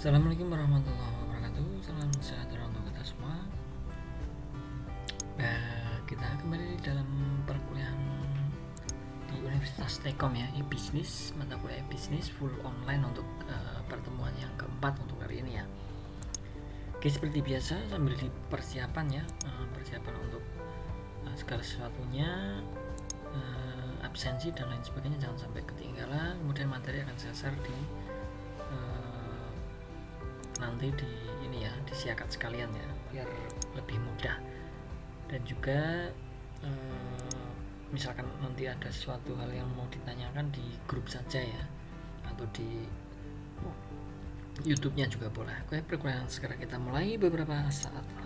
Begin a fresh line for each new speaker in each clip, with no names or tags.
Assalamualaikum warahmatullahi wabarakatuh. Salam sejahtera untuk kita semua. Kita kembali dalam perkuliahan di Universitas Telkom ya, e-bisnis, mata kuliah e-bisnis full online untuk pertemuan yang keempat untuk hari ini ya. Oke, seperti biasa sambil di persiapan ya, persiapan untuk segala sesuatunya, absensi dan lain sebagainya jangan sampai ketinggalan. Kemudian materi akan saya share di nanti di ini ya, disiakat sekalian ya biar lebih mudah. Dan juga misalkan nanti ada suatu hal yang mau ditanyakan di grup saja ya, atau di YouTube-nya juga boleh. Oke, perkuliahan sekarang kita mulai beberapa saat lagi.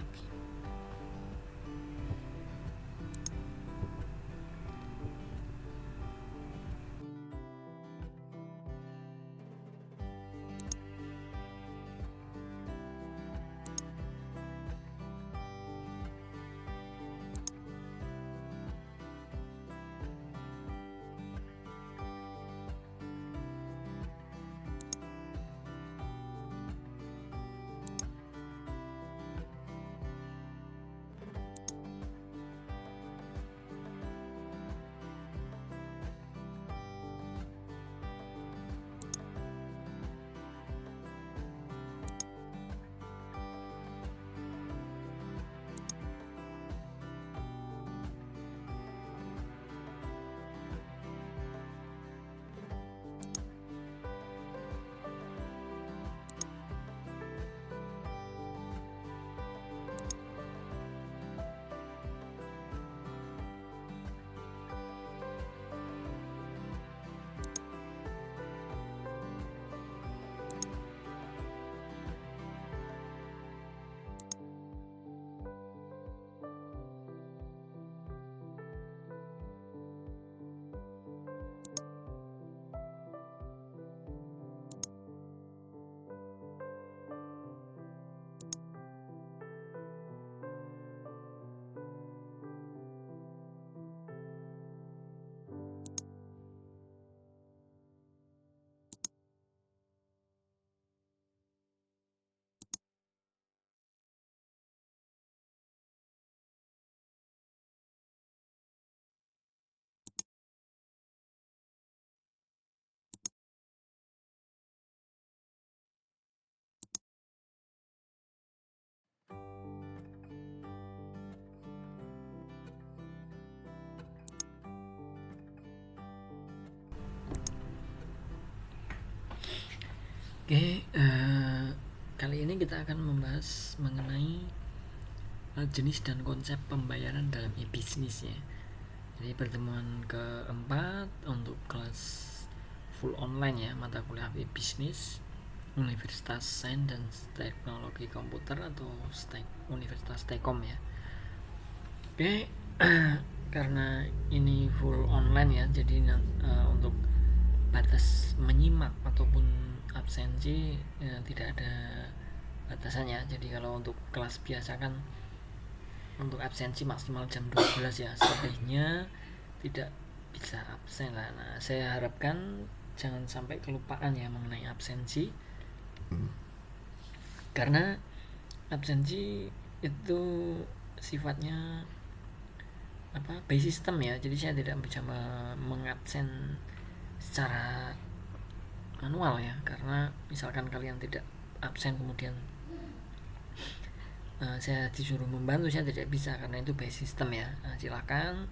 Oke, kali ini kita akan membahas mengenai jenis dan konsep pembayaran dalam e-bisnis ya. Jadi pertemuan keempat untuk kelas full online ya, mata kuliah e-bisnis Universitas Sains dan Teknologi Komputer atau Universitas Telkom ya. Oke, karena ini full online ya, jadi untuk batas menyimak ataupun absensi tidak ada batasannya. Jadi kalau untuk kelas biasa kan untuk absensi maksimal jam 12 ya, selebihnya tidak bisa absen lah. Nah, saya harapkan jangan sampai kelupaan ya mengenai absensi, karena absensi itu sifatnya by system ya, jadi saya tidak bisa mengabsen secara manual ya, karena misalkan kalian tidak absen kemudian saya disuruh membantu, saya tidak bisa karena itu by system ya. Silakan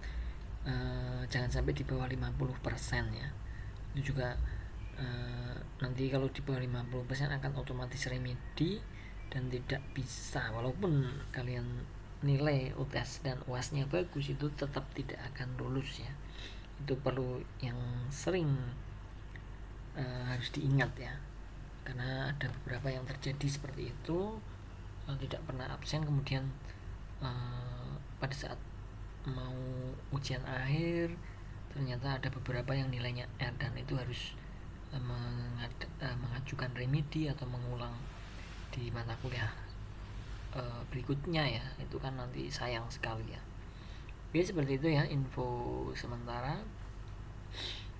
jangan sampai di bawah 50% ya. Itu juga nanti kalau di bawah 50% akan otomatis remedi dan tidak bisa, walaupun kalian nilai UTS dan UAS-nya bagus, itu tetap tidak akan lulus ya. Itu perlu yang sering harus diingat ya, karena ada beberapa yang terjadi seperti itu, tidak pernah absen kemudian pada saat mau ujian akhir ternyata ada beberapa yang nilainya R dan itu harus mengajukan remedi atau mengulang di mata kuliah berikutnya ya. Itu kan nanti sayang sekali ya. Oke, seperti itu ya info sementara.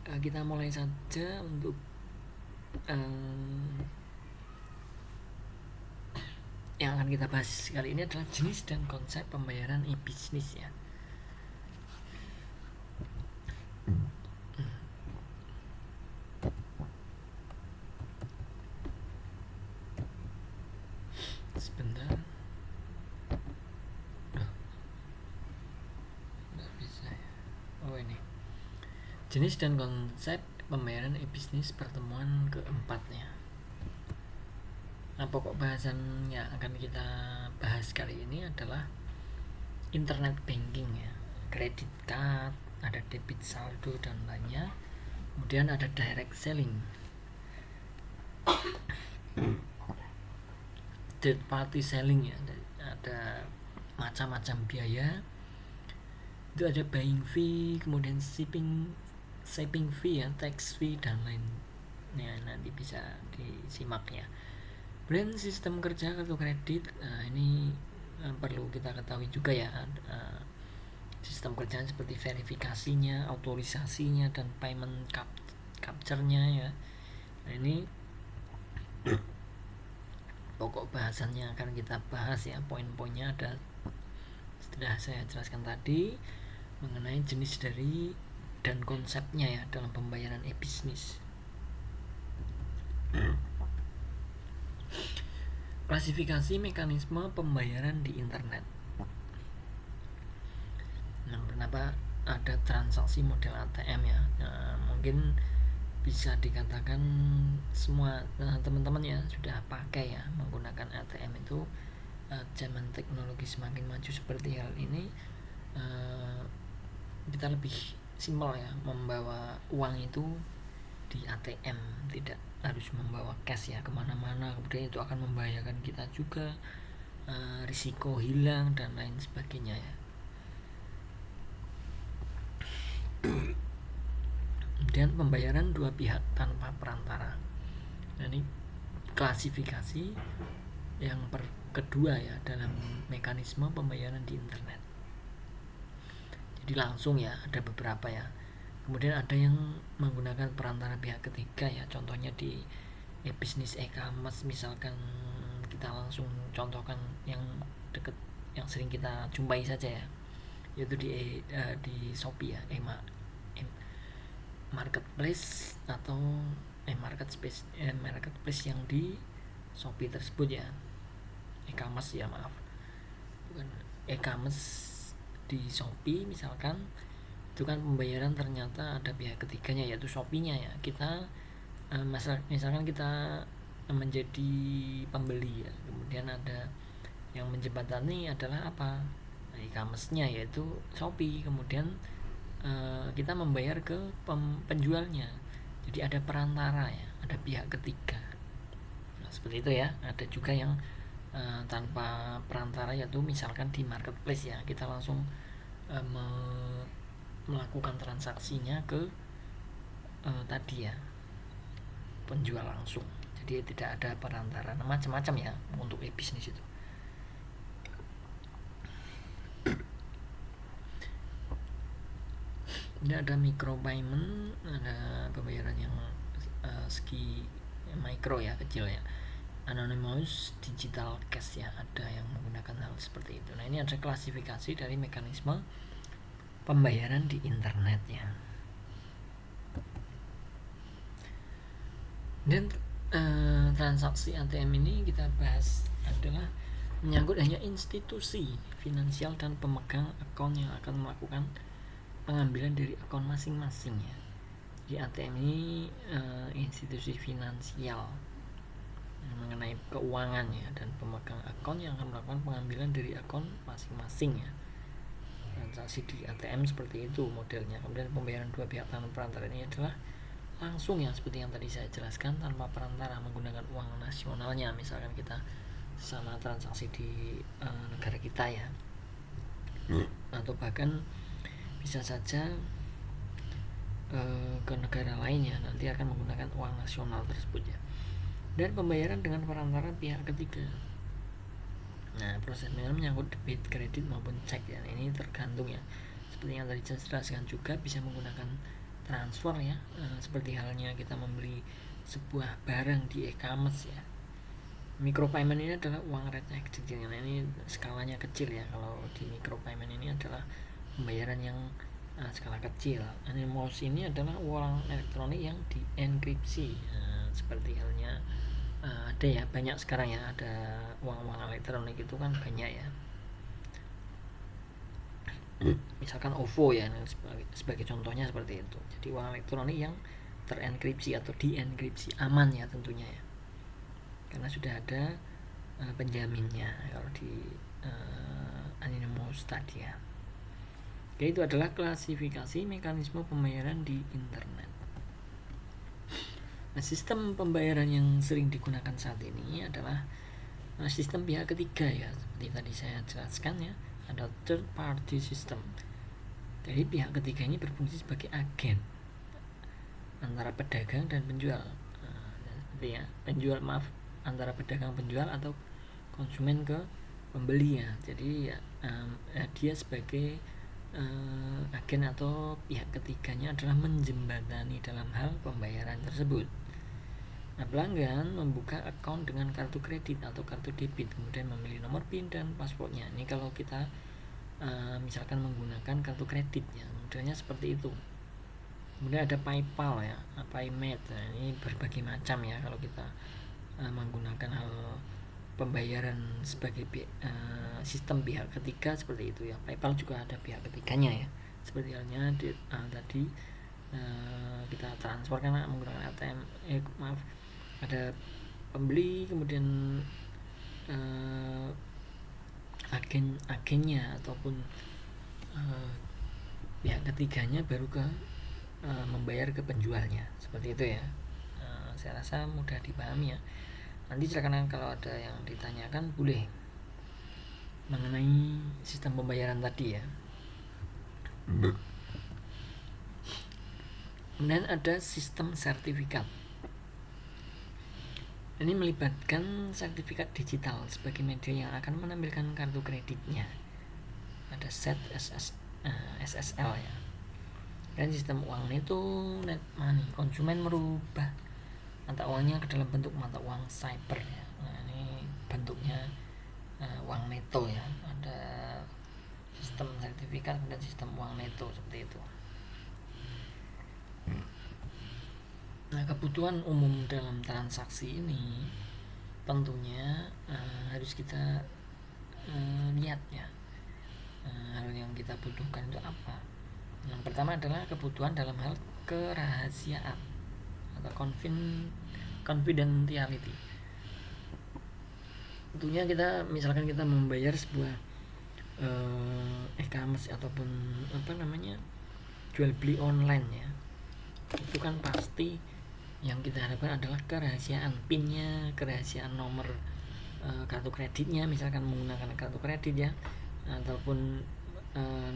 Kita mulai saja untuk yang akan kita bahas kali ini adalah jenis dan konsep pembayaran e-bisnis ya. Sebentar. Nggak bisa ya. Oh ini. Jenis dan konsep pembayaran e-bisnis pertemuan keempatnya. Nah, pokok bahasan yang akan kita bahas kali ini adalah internet banking ya, credit card, ada debit saldo dan lainnya. Kemudian ada direct selling, third party selling ya, ada macam-macam biaya. Itu ada buying fee, kemudian shipping fee ya, tax fee dan lainnya, nanti bisa disimak ya. Kemudian sistem kerja kartu kredit, ini perlu kita ketahui juga ya, sistem kerjaan seperti verifikasinya, autorisasinya, dan payment capture-nya ya. Nah, ini pokok bahasannya akan kita bahas ya, poin-poinnya ada sudah saya jelaskan tadi mengenai jenis dari dan konsepnya ya dalam pembayaran e-bisnis. Klasifikasi mekanisme pembayaran di internet. Nah, kenapa ada transaksi model ATM ya? Nah, mungkin bisa dikatakan semua teman-teman ya sudah pakai ya menggunakan ATM itu. Zaman teknologi semakin maju seperti hal ini, kita lebih simpel ya membawa uang itu di ATM, tidak harus membawa cash ya kemana-mana. Kemudian itu akan membahayakan kita juga, risiko hilang dan lain sebagainya ya. Kemudian pembayaran dua pihak tanpa perantara. Nah, ini klasifikasi yang kedua ya dalam mekanisme pembayaran di internet. Jadi langsung ya, ada beberapa ya. Kemudian ada yang menggunakan perantara pihak ketiga ya, contohnya di e-bisnis e-commerce misalkan. Kita langsung contohkan yang deket, yang sering kita jumpai saja ya, yaitu di Shopee ya, marketplace atau marketplace yang di Shopee tersebut ya, e-commerce ya, maaf, bukan e-commerce di Shopee misalkan. Itu kan pembayaran ternyata ada pihak ketiganya yaitu Shopee-nya ya. Kita misalkan kita menjadi pembeli ya, kemudian ada yang menjembatani adalah apa, e-commerce-nya yaitu Shopee. Kemudian kita membayar ke penjualnya, jadi ada perantara ya, ada pihak ketiga. Nah, seperti itu ya. Ada juga yang tanpa perantara, yaitu misalkan di marketplace ya, kita langsung melakukan transaksinya ke tadi ya, penjual langsung, jadi tidak ada perantara. Nah, macam-macam ya untuk e-bisnis itu. Ini ada micro payment, ada pembayaran yang segi mikro ya, kecil ya, anonymous digital cash ya, ada yang menggunakan hal seperti itu. Nah, ini ada klasifikasi dari mekanisme pembayaran di internet ya. Dan transaksi ATM ini kita bahas adalah menyangkut hanya institusi finansial dan pemegang akun yang akan melakukan pengambilan dari akun masing-masing ya. Jadi ATM ini institusi finansial mengenai keuangan ya, dan pemegang akun yang akan melakukan pengambilan dari akun masing-masing ya. Transaksi di ATM seperti itu modelnya. Kemudian pembayaran dua pihak tanpa perantara ini adalah langsung ya, seperti yang tadi saya jelaskan, tanpa perantara, menggunakan uang nasionalnya. Misalkan kita sama transaksi di negara kita ya, atau bahkan bisa saja ke negara lain ya, nanti akan menggunakan uang nasional tersebut ya. Dan pembayaran dengan perantara pihak ketiga. Nah, proses menyangkut debit, kredit maupun cek ya. Ini tergantung ya. Seperti yang tadi saya jelaskan juga, bisa menggunakan transfer ya, seperti halnya kita membeli sebuah barang di e-commerce ya. Micropayment ini adalah uang receh kecil. Nah, ini skalanya kecil ya. Kalau di micropayment ini adalah pembayaran yang skala kecil. Anonymous ini adalah uang elektronik yang dienkripsi. Seperti halnya ada ya, banyak sekarang ya, ada uang-uang elektronik itu kan banyak ya. Misalkan OVO ya, sebagai contohnya seperti itu. Jadi uang elektronik yang terenkripsi atau dienkripsi, aman ya tentunya ya, karena sudah ada penjaminnya kalau di Anonymous tadi ya. Oke, itu adalah klasifikasi mekanisme pembayaran di internet. Nah, sistem pembayaran yang sering digunakan saat ini adalah sistem pihak ketiga ya, seperti tadi saya jelaskan ya, ada third party system. Jadi pihak ketiga ini berfungsi sebagai agen antara pedagang dan penjual. Seperti ya, antara pedagang penjual atau konsumen ke pembeli ya. Jadi dia sebagai agen atau pihak ketiganya adalah menjembatani dalam hal pembayaran tersebut. Nah, pelanggan membuka account dengan kartu kredit atau kartu debit, kemudian memilih nomor PIN dan passwordnya. Ini kalau kita misalkan menggunakan kartu kredit ya, modelnya seperti itu. Kemudian ada PayPal ya, PayMate. Nah, ini berbagai macam ya kalau kita menggunakan hal pembayaran sebagai sistem pihak ketiga seperti itu ya. PayPal juga ada pihak ketiganya ya, seperti halnya tadi kita transfer karena menggunakan ATM, ada pembeli, kemudian agennya ataupun pihak ketiganya baru ke membayar ke penjualnya, seperti itu ya. Saya rasa mudah dipahami ya. Nanti silakan kalau ada yang ditanyakan boleh mengenai sistem pembayaran tadi ya. Kemudian ada sistem sertifikat. Ini melibatkan sertifikat digital sebagai media yang akan menampilkan kartu kreditnya. Ada set SSL ya. Dan sistem uang itu net money. Konsumen merubah mata uangnya ke dalam bentuk mata uang cyber ya. Nah, ini bentuknya uang neto ya. Ada sistem sertifikat dan sistem uang neto seperti itu. Nah, kebutuhan umum dalam transaksi ini tentunya harus kita lihat ya. Hal yang kita butuhkan itu apa? Yang pertama adalah kebutuhan dalam hal kerahasiaan atau confidentiality. Tentunya kita misalkan kita membayar sebuah e-commerce ataupun jual beli online ya, itu kan pasti yang kita harapkan adalah kerahasiaan PIN-nya, kerahasiaan nomor kartu kreditnya, misalkan menggunakan kartu kredit ya, ataupun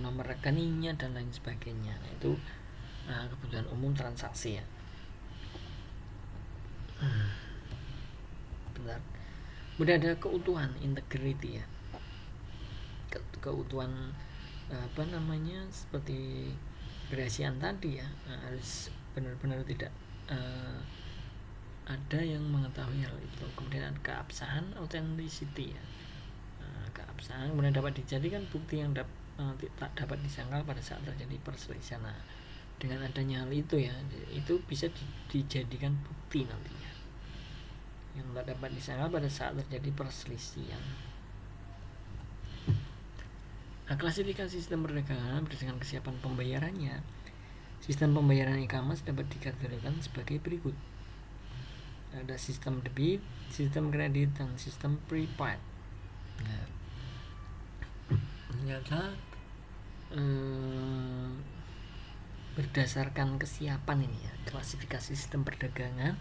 nomor rekeningnya dan lain sebagainya. Nah, itu kebutuhan umum transaksi ya. Bentar. Kemudian ada keutuhan, integrity ya. Keutuhan seperti kerahasiaan tadi ya, harus benar-benar tidak ada yang mengetahui hal itu. Kemudian ada keabsahan, authenticity ya. Keabsahan kemudian dapat dijadikan bukti yang tak dapat disangkal pada saat terjadi perselisihan. Nah, dengan adanya hal itu ya, itu bisa dijadikan bukti nantinya yang tak dapat disangkal pada saat terjadi perselisihan. Nah, klasifikasi sistem perdagangan berdasarkan kesiapan pembayarannya. Sistem pembayaran e-commerce dapat dikategorikan sebagai berikut. Ada sistem debit, sistem kredit, dan sistem prepaid. Nah, ternyata berdasarkan kesiapan ini ya, klasifikasi sistem perdagangan,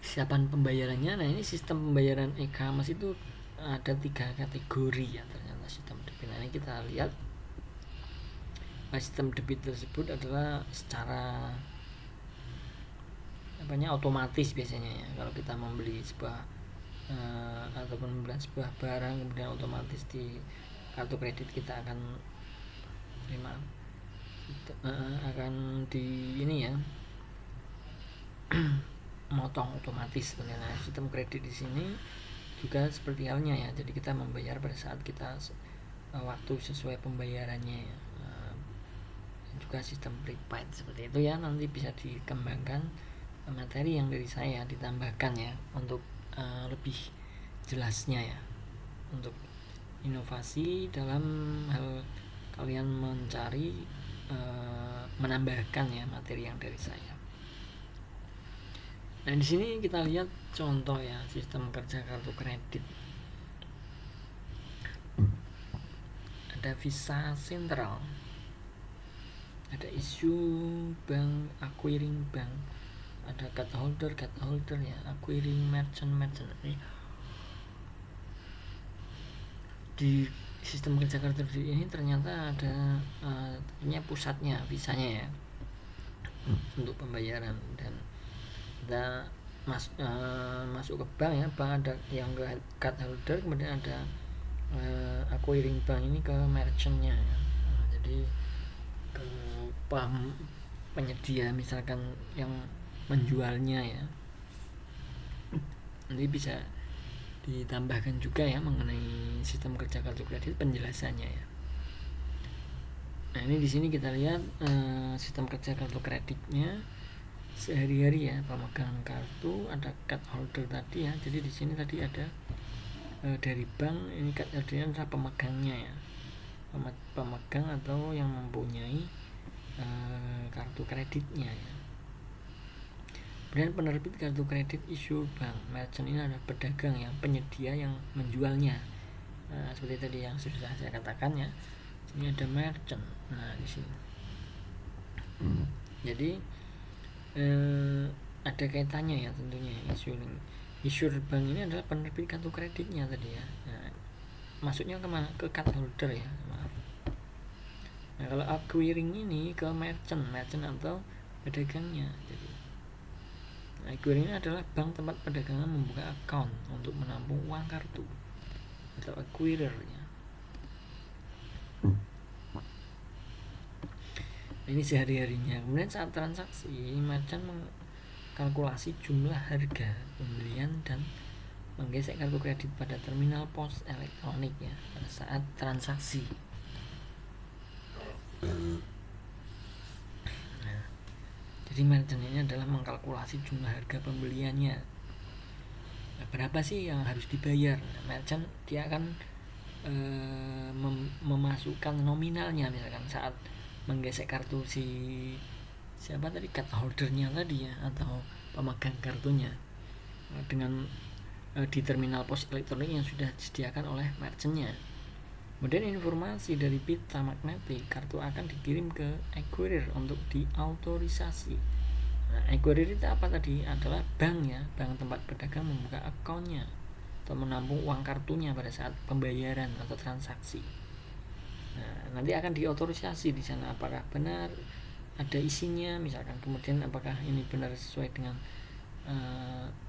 kesiapan pembayarannya. Nah, ini sistem pembayaran e-commerce itu ada 3 kategori ya ternyata sistem debit. Nah, ini kita lihat sistem debit tersebut adalah secara otomatis biasanya ya. Kalau kita membeli sebuah ataupun membeli sebuah barang, kemudian otomatis di kartu kredit kita akan akan di ini ya motong otomatis. Nah, sistem kredit di sini juga seperti halnya ya, jadi kita membayar pada saat kita waktu sesuai pembayarannya ya. Juga sistem prepaid seperti itu ya, nanti bisa dikembangkan materi yang dari saya ditambahkan ya untuk lebih jelasnya ya, untuk inovasi dalam hal kalian mencari menambahkan ya materi yang dari saya. Nah, di sini kita lihat contoh ya sistem kerja kartu kredit. Ada Visa Sentral, ada isu bank, acquiring bank, ada card holder ya, acquiring merchant. Di sistem kerja kartu ini ternyata ada punya pusatnya, visanya ya, untuk pembayaran. Dan kita masuk ke bank ya, bank ada yang ke card holder, kemudian ada acquiring bank ini ke merchantnya ya. Jadi ke penyedia misalkan yang menjualnya ya, nanti bisa ditambahkan juga ya mengenai sistem kerja kartu kredit penjelasannya ya. Nah, ini di sini kita lihat sistem kerja kartu kreditnya sehari-hari ya, pemegang kartu, ada card holder tadi ya. Jadi di sini tadi ada dari bank, ini card holdernya adalah pemegangnya ya, pemegang atau yang mempunyai kartu kreditnya ya. Kemudian penerbit kartu kredit isu bank, merchant ini adalah pedagang yang penyedia yang menjualnya. Nah, seperti tadi yang sudah saya katakan ya. Ini ada merchant. Nah, di sini. Jadi ada kaitannya ya tentunya. Issuer bank ini adalah penerbit kartu kreditnya tadi ya. Nah, masuknya kemana? Ke card holder ya, maaf. Nah, kalau acquiring ini ke merchant atau pedagangnya. Jadi acquiring ini adalah bank tempat pedagangan membuka account untuk menampung uang kartu, atau acquirer ya. Ini sehari-harinya. Kemudian saat transaksi, merchant mengkalkulasi jumlah harga pembelian dan menggesek kartu kredit pada terminal pos elektronik ya pada saat transaksi. Nah, jadi merchant ini adalah mengkalkulasi jumlah harga pembeliannya. Nah, berapa sih yang harus dibayar? Nah, merchant dia akan memasukkan nominalnya, misalkan saat menggesek kartu siapa tadi, card holdernya tadi ya, atau pemegang kartunya dengan di terminal pos elektronik yang sudah disediakan oleh merchantnya. Kemudian informasi dari pita magnetik kartu akan dikirim ke acquirer untuk diautorisasi. Nah, acquirer itu apa tadi? Adalah bank ya, bank tempat pedagang membuka akunnya atau menampung uang kartunya pada saat pembayaran atau transaksi. Nah, nanti akan diautorisasi di sana apakah benar ada isinya, misalkan, kemudian apakah ini benar sesuai dengan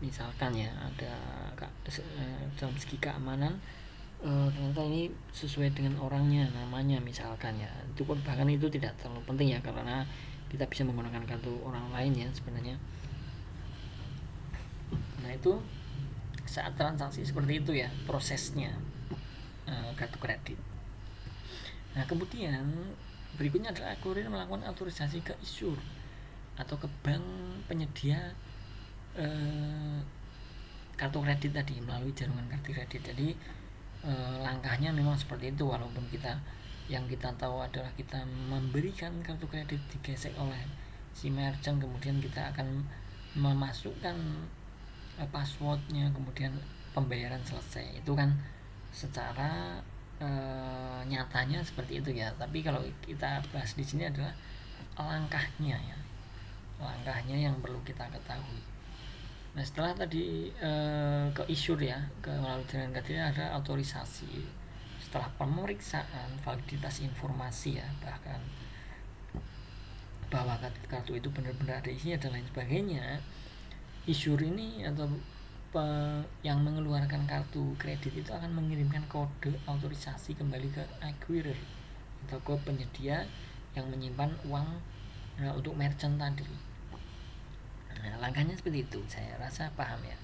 misalkan ya ada dalam segi keamanan ternyata ini sesuai dengan orangnya, namanya misalkan ya. Itu pun bahkan itu tidak terlalu penting ya, karena kita bisa menggunakan kartu orang lain ya sebenarnya. Nah, itu saat transaksi seperti itu ya prosesnya kartu kredit. Nah, kemudian berikutnya adalah kurir melakukan autorisasi ke issuer atau ke bank penyedia kartu kredit tadi melalui jaringan kartu kredit. Jadi langkahnya memang seperti itu, walaupun yang kita tahu adalah kita memberikan kartu kredit digesek oleh si merchant, kemudian kita akan memasukkan passwordnya, kemudian pembayaran selesai. Itu kan secara nyatanya seperti itu ya. Tapi kalau kita bahas di sini adalah langkahnya ya, langkahnya yang perlu kita ketahui. Nah, setelah tadi ke issuer ya, ke melalui jaringan kredit ada autorisasi. Setelah pemeriksaan validitas informasi ya, bahkan bahwa kartu itu benar-benar ada isinya dan lain sebagainya, issuer ini atau yang mengeluarkan kartu kredit itu akan mengirimkan kode autorisasi kembali ke acquirer atau ke penyedia yang menyimpan uang untuk merchant tadi. Nah, langkahnya seperti itu, saya rasa paham ya.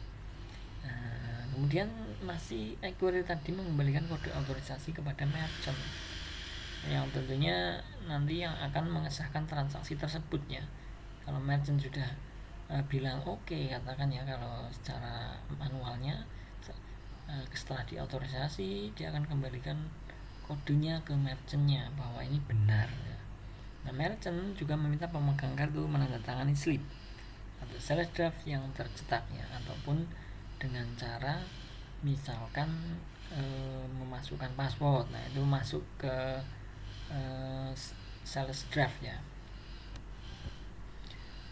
Kemudian masih acquirer tadi mengembalikan kode otorisasi kepada merchant, yang tentunya nanti yang akan mengesahkan transaksi tersebut ya. Kalau merchant sudah bilang oke, katakan ya, kalau secara manualnya setelah diautorisasi dia akan kembalikan kodenya ke merchantnya bahwa ini benar ya. Nah, merchant juga meminta pemegang kartu menandatangani slip atau sales draft yang tercetak ya, ataupun dengan cara misalkan memasukkan password. Nah, itu masuk ke sales draft ya.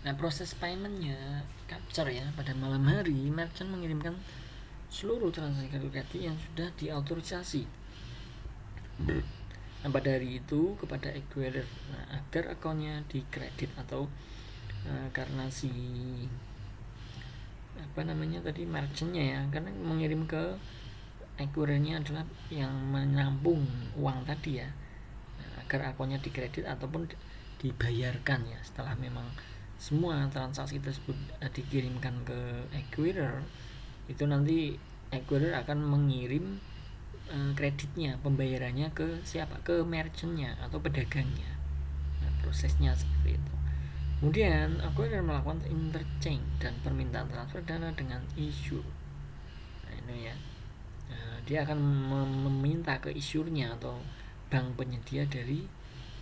Nah, proses paymentnya capture ya, pada malam hari merchant mengirimkan seluruh transaksi kartu kredit yang sudah diautorisasi pada hari itu kepada acquirer, agar akunnya dikredit atau karena si merchantnya ya, karena mengirim ke acquirernya adalah yang menampung uang tadi ya, agar akunnya dikredit ataupun dibayarkan ya. Setelah memang semua transaksi tersebut dikirimkan ke acquirer, itu nanti acquirer akan mengirim kreditnya, pembayarannya ke siapa? Ke merchantnya atau pedagangnya. Nah, prosesnya seperti itu. Kemudian acquirer melakukan interchange dan permintaan transfer dana dengan issuer. Nah, ini ya. Dia akan meminta ke issuernya atau bank penyedia dari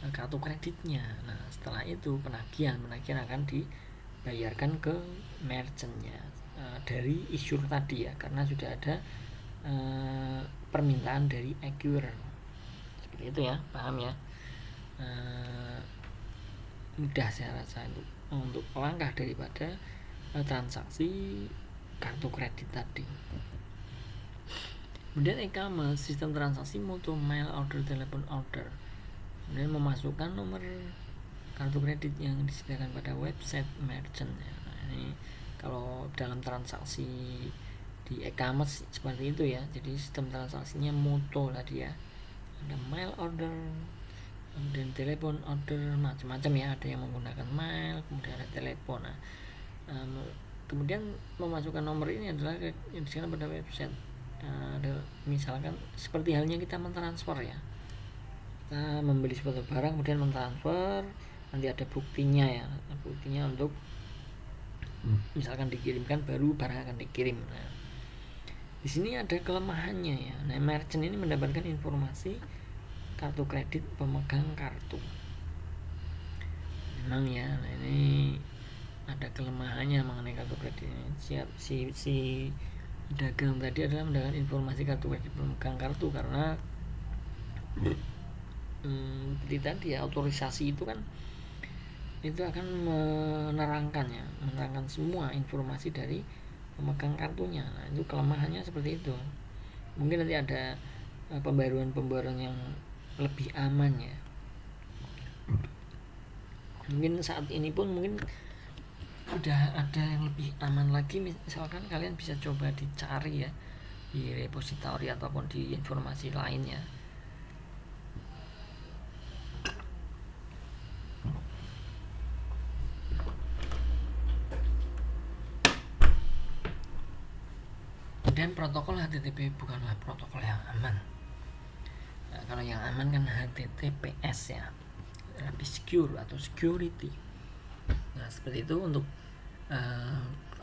kartu kreditnya. Nah, setelah itu penagihan akan dibayarkan ke merchantnya dari issuer tadi ya, karena sudah ada permintaan dari acquirer. Seperti itu ya, paham ya. Mudah saya rasa untuk langkah daripada transaksi kartu kredit tadi. Kemudian e-commerce, sistem transaksi mutu mail order, telepon order. Kemudian memasukkan nomor kartu kredit yang disediakan pada website merchant ya. Nah, ini kalau dalam transaksi di e-commerce seperti itu ya. Jadi sistem transaksinya mutu tadi ya. Ada mail order, kemudian telepon order, macam-macam ya. Ada yang menggunakan mail, kemudian ada telepon. Nah, kemudian memasukkan nomor ini adalah yang disediakan pada website. Misalkan seperti halnya kita mentransfer ya, kita membeli suatu barang kemudian mentransfer, nanti ada buktinya ya, buktinya untuk misalkan dikirimkan, baru barang akan dikirim. Nah, di sini ada kelemahannya ya. Nah, merchant ini mendapatkan informasi kartu kredit pemegang kartu memang ya. Nah, ini ada kelemahannya mengenai kartu kredit ini. Si dagang tadi adalah mendapatkan informasi kartu kredit pemegang kartu, karena seperti tadi ya, otorisasi itu kan itu akan menerangkan semua informasi dari pemegang kartunya. Nah, itu kelemahannya seperti itu. Mungkin nanti ada pembaruan yang lebih aman ya. Mungkin saat ini pun mungkin sudah ada yang lebih aman lagi. Misalkan kalian bisa coba dicari ya di repositori ataupun di informasi lainnya. Dan protokol HTTP bukanlah protokol yang aman. Nah, kalau yang aman kan HTTPS ya, lebih secure atau security. Nah, seperti itu untuk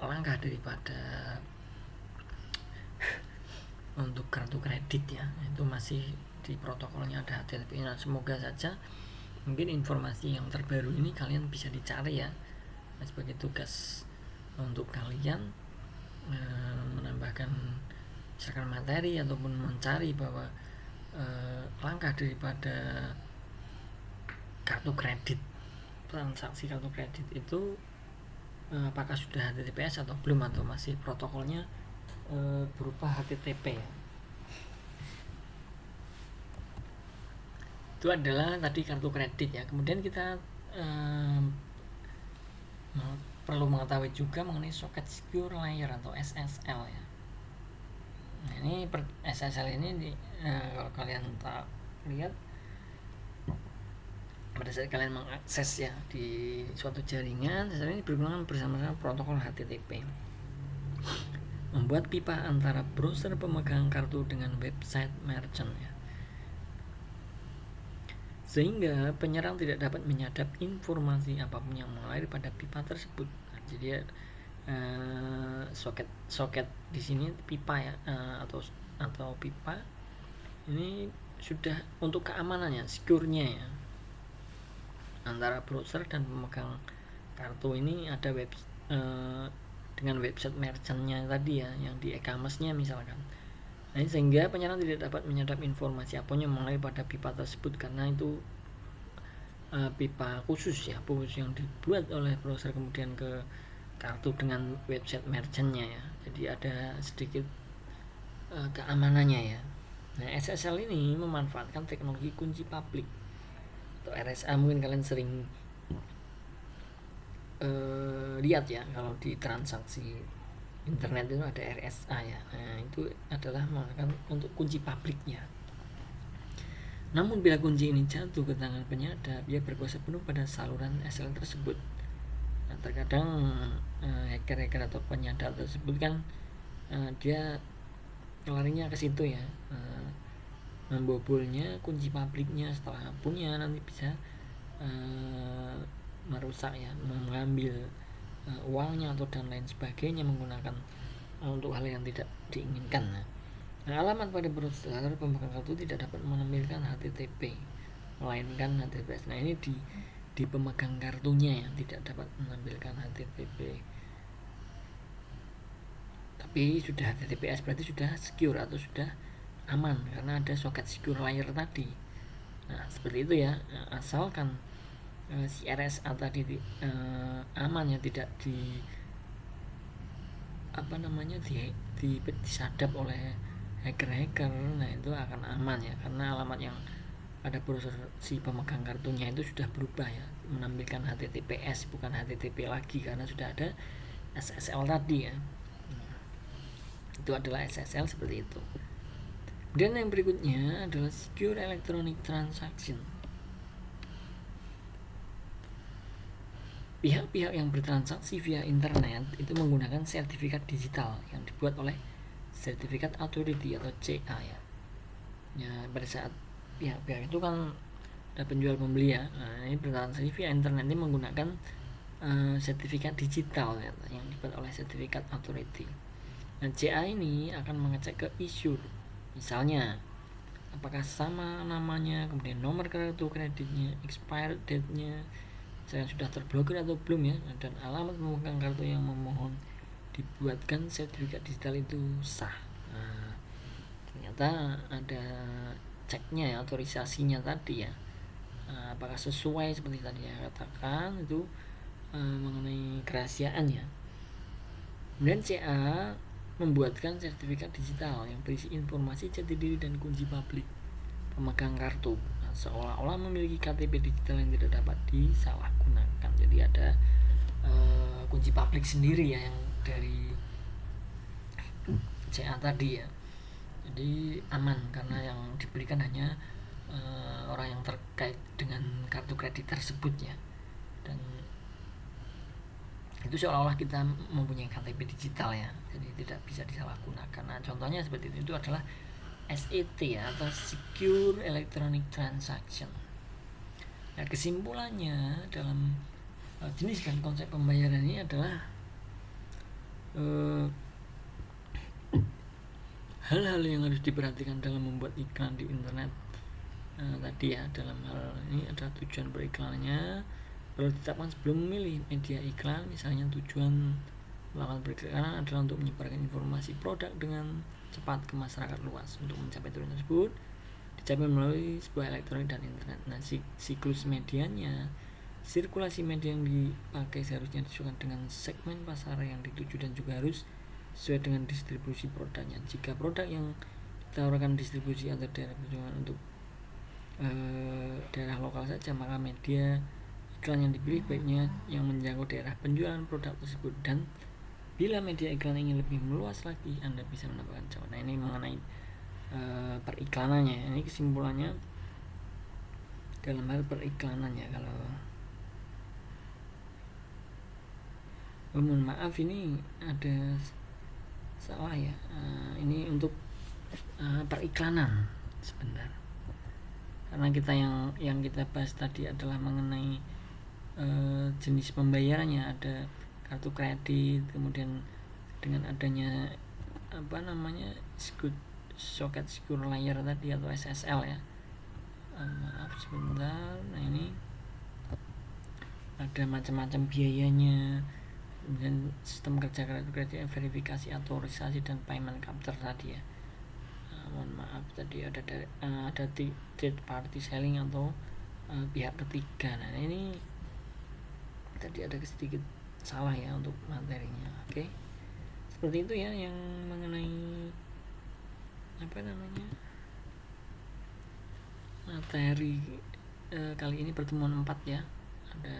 langkah daripada untuk kartu kredit ya, itu masih di protokolnya ada HTTP. Nah, semoga saja mungkin informasi yang terbaru ini kalian bisa dicari ya. Nah, sebagai tugas untuk kalian menambahkan misalkan materi ataupun mencari bahwa langkah daripada kartu kredit, transaksi kartu kredit itu apakah sudah HTTPS atau belum, atau masih protokolnya berupa HTTP ya. Itu adalah tadi kartu kredit ya. Kemudian kita perlu mengetahui juga mengenai socket secure layer atau SSL ya. Nah, ini SSL ini kalau kalian lihat pada saat kalian mengakses ya di suatu jaringan, ini bergunakan bersama-sama protokol HTTP, membuat pipa antara browser pemegang kartu dengan website merchant ya, sehingga penyerang tidak dapat menyadap informasi apapun yang mengalir pada pipa tersebut. Nah, jadi soket di sini pipa ya, atau pipa ini sudah untuk keamanannya, secure-nya ya, antara browser dan pemegang kartu ini ada dengan website merchant-nya tadi ya, yang di e-commerce-nya misalkan. Nah, sehingga penyerang tidak dapat menyadap informasi apapun yang mengalir pada pipa tersebut, karena itu pipa khusus yang dibuat oleh browser kemudian ke kartu dengan website merchant-nya ya. Jadi ada sedikit keamanannya ya. Nah, SSL ini memanfaatkan teknologi kunci publik atau RSA. Mungkin kalian sering lihat ya, kalau di transaksi internet itu ada RSA ya. Nah, itu adalah menggunakan untuk kunci publiknya. Namun bila kunci ini jatuh ke tangan penyadap, dia berkuasa penuh pada saluran SSL tersebut. Nah, terkadang hacker-hacker atau penyadap tersebut kan dia larinya ke situ ya, membobolnya kunci publiknya. Setelah punya, nanti bisa merusak ya, mengambil uangnya atau dan lain sebagainya menggunakan untuk hal yang tidak diinginkan. Nah, alamat pada browser pemegang kartu tidak dapat menampilkan HTTP melainkan HTTPS. Nah, ini di pemegang kartunya yang tidak dapat menampilkan HTTP, tapi sudah HTTPS, berarti sudah secure atau sudah aman karena ada soket secure layer tadi. Nah, seperti itu ya, asalkan si RSA tadi aman ya, tidak disadap oleh hacker-hacker. Nah, itu akan aman ya, karena alamat yang pada browser si pemegang kartunya itu sudah berubah ya, menampilkan HTTPS bukan HTTP lagi, karena sudah ada SSL tadi ya. Itu adalah SSL seperti itu. Dan yang berikutnya adalah Secure Electronic Transaction. Pihak-pihak yang bertransaksi via internet itu menggunakan sertifikat digital yang dibuat oleh Certificate Authority atau CA ya. Ya, pada saat pihak-pihak itu kan ada penjual pembeli ya. Nah, ini bertransaksi via internet ini menggunakan sertifikat digital ya, yang dibuat oleh Certificate Authority. Nah, CA ini akan mengecek ke issue, misalnya apakah sama namanya, kemudian nomor kartu kreditnya, expired date-nya, saya sudah terblokir atau belum ya, dan alamat pemegang kartu yang memohon dibuatkan sertifikat digital itu sah. Nah, ternyata ada ceknya ya, otorisasinya tadi ya, apakah sesuai seperti tadi ya katakan itu mengenai kerahasiaan ya. Kemudian CA membuatkan sertifikat digital yang berisi informasi jati diri dan kunci publik pemegang kartu, seolah-olah memiliki KTP digital yang tidak dapat disalahgunakan. Jadi ada kunci publik sendiri ya, yang dari CA tadi ya. Jadi aman karena yang diberikan hanya orang yang terkait dengan kartu kredit tersebut ya. Dan itu seolah-olah kita mempunyai KTP digital ya, jadi tidak bisa disalahgunakan. Nah, contohnya seperti itu adalah SET ya, atau Secure Electronic Transaction. Nah, kesimpulannya dalam jenis dan konsep pembayaran ini adalah hal-hal yang harus diperhatikan dalam membuat iklan di internet tadi ya. Dalam hal ini ada tujuan beriklannya perlu ditetapkan sebelum memilih media iklan. Misalnya tujuan melakukan periklanan adalah untuk menyebarkan informasi produk dengan cepat ke masyarakat luas. Untuk mencapai tujuan tersebut dicapai melalui sebuah elektronik dan internet. Nah, siklus medianya, sirkulasi media yang dipakai seharusnya disesuaikan dengan segmen pasar yang dituju dan juga harus sesuai dengan distribusi produknya. Jika produk yang ditawarkan distribusi atau daerah penjualan untuk daerah lokal saja, maka media iklan yang dipilih baiknya yang menjangkau daerah penjualan produk tersebut. Dan bila media iklan ingin lebih meluas lagi, Anda bisa menambahkan jauh. Nah, ini mengenai periklanannya. Ini kesimpulannya dalam hal periklanan ya. Kalau mohon maaf ini ada salah ya, ini untuk periklanan sebentar, karena kita yang kita bahas tadi adalah mengenai jenis pembayarannya. Ada kartu kredit, kemudian dengan adanya socket secure layer tadi atau SSL ya. Maaf sebentar. Nah ini ada macam-macam biayanya, dan sistem kerja kartu kredit, verifikasi, autorisasi, dan payment capture tadi ya. Mohon maaf tadi ada third party selling atau pihak ketiga. Nah ini tadi ada sedikit salah ya untuk materinya. Oke. Seperti itu ya yang mengenai materi kali ini, pertemuan 4 ya. Ada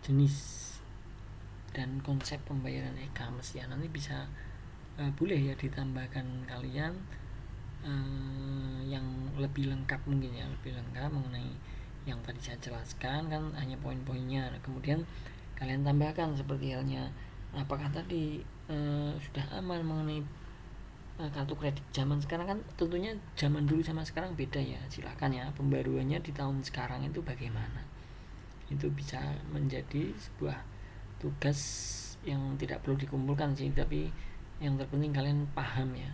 jenis dan konsep pembayaran e-commerce ya. Nanti bisa boleh ya ditambahkan kalian yang lebih lengkap mungkin ya, lebih lengkap mengenai yang tadi saya jelaskan kan, hanya poin-poinnya. Kemudian kalian tambahkan seperti halnya apakah tadi sudah aman mengenai kartu kredit zaman sekarang kan. Tentunya zaman dulu sama sekarang beda ya, silakan ya pembaruannya di tahun sekarang itu bagaimana, itu bisa menjadi sebuah tugas yang tidak perlu dikumpulkan sih, tapi yang terpenting kalian paham ya,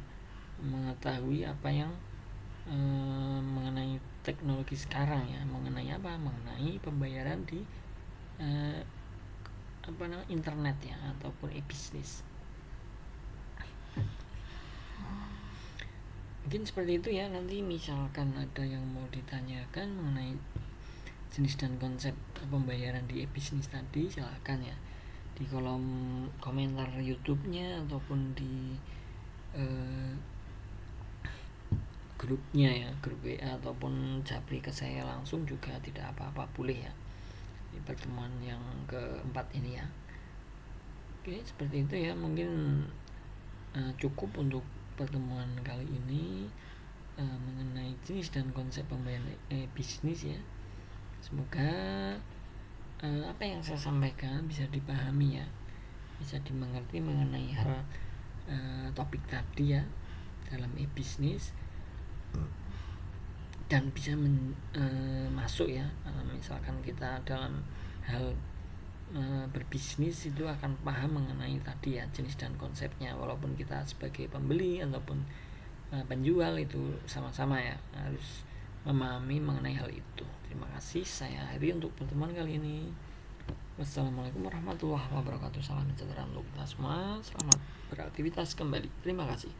mengetahui apa yang mengenai teknologi sekarang ya, mengenai pembayaran di internet ya, ataupun e-bisnis. Mungkin seperti itu ya. Nanti misalkan ada yang mau ditanyakan mengenai jenis dan konsep pembayaran di e-bisnis tadi, silakan ya di kolom komentar YouTube-nya ataupun di grupnya ya, grup WA ataupun japri ke saya langsung juga tidak apa-apa, boleh ya di pertemuan yang keempat ini ya. Oke, seperti itu ya. Mungkin cukup untuk pertemuan kali ini mengenai jenis dan konsep pembayaran bisnis ya. Semoga apa yang saya sampaikan bisa dipahami ya, bisa dimengerti mengenai hal topik tadi ya dalam e-bisnis, dan bisa masuk ya. Misalkan kita dalam hal berbisnis itu akan paham mengenai tadi ya jenis dan konsepnya, walaupun kita sebagai pembeli ataupun penjual itu sama-sama ya harus memahami mengenai hal itu. Terima kasih, saya akhiri untuk pertemuan kali ini. Wassalamualaikum warahmatullahi wabarakatuh. Salam sejahtera untuk kita semua. Selamat beraktivitas kembali. Terima kasih.